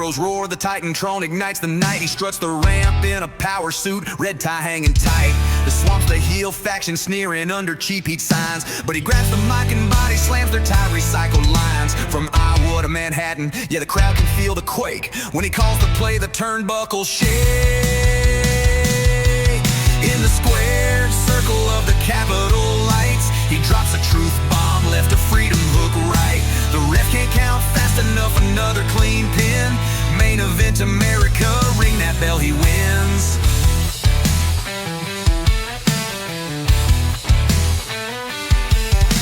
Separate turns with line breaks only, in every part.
pyros roar, the titan-tron ignites the night. He struts the ramp in a power suit, red tie hanging tight. The swamp's the heel faction sneering under cheap heat signs, but he grabs the mic and body slams their tired recycled lines. From Iowa to Manhattan, yeah, the crowd can feel the quake when he calls the play, the turnbuckles shake. In the squared circle of the Capitol lights, he drops a truth bomb, left a freedom hook right. The ref can't count fast enough, another clean pin. Main event America, ring that bell, he wins.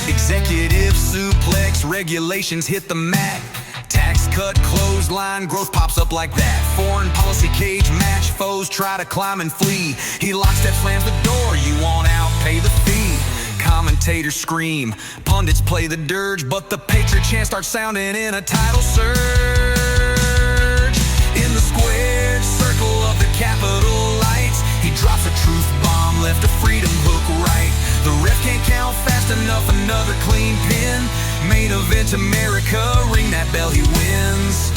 Executive suplex, regulations hit the mat. Tax cut, clothesline, growth pops up like that. Foreign policy cage match, foes try to climb and flee. He lockstep slams the door, you want out, pay the fee. Commentators scream, pundits play the dirge, but the patriot chant starts sounding in a tidal surge. In the squared circle of the Capitol lights, he drops a truth bomb, left a freedom hook right. The ref can't count fast enough, another clean pin. Main event America, ring that bell, he wins.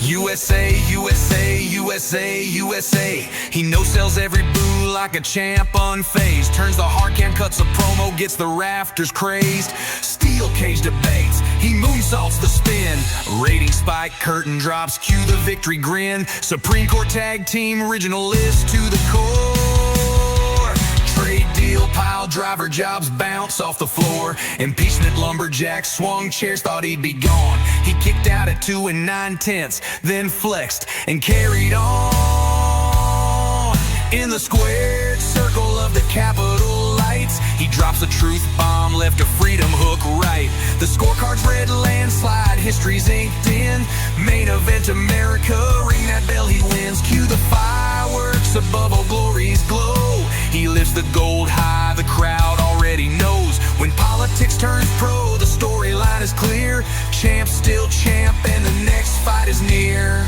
USA, USA, USA, USA. He no-sells every boo like a champ unfazed. Turns the hard cam, cuts a promo, gets the rafters crazed. Steel cage debates, he moonsaults the spin. Rating spike, curtain drops, cue the victory grin. Supreme Court tag team, original list to the core. Trade deal, pile driver jobs bounce off the floor. Impeachment lumberjack, swung chairs, thought he'd be gone. He kicked out at 2 9/10, then flexed and carried on. In the squared circle of the Capitol lights, he drops a truth bomb, left a freedom hook right. The scorecard's red, landslide, history's inked in. Main event America, ring that bell, he wins. Cue the fireworks above, all glory's glow. He lifts the gold high, the crowd already knows. When politics turns pro, the storyline is clear. Champ still champ, and the next fight is near.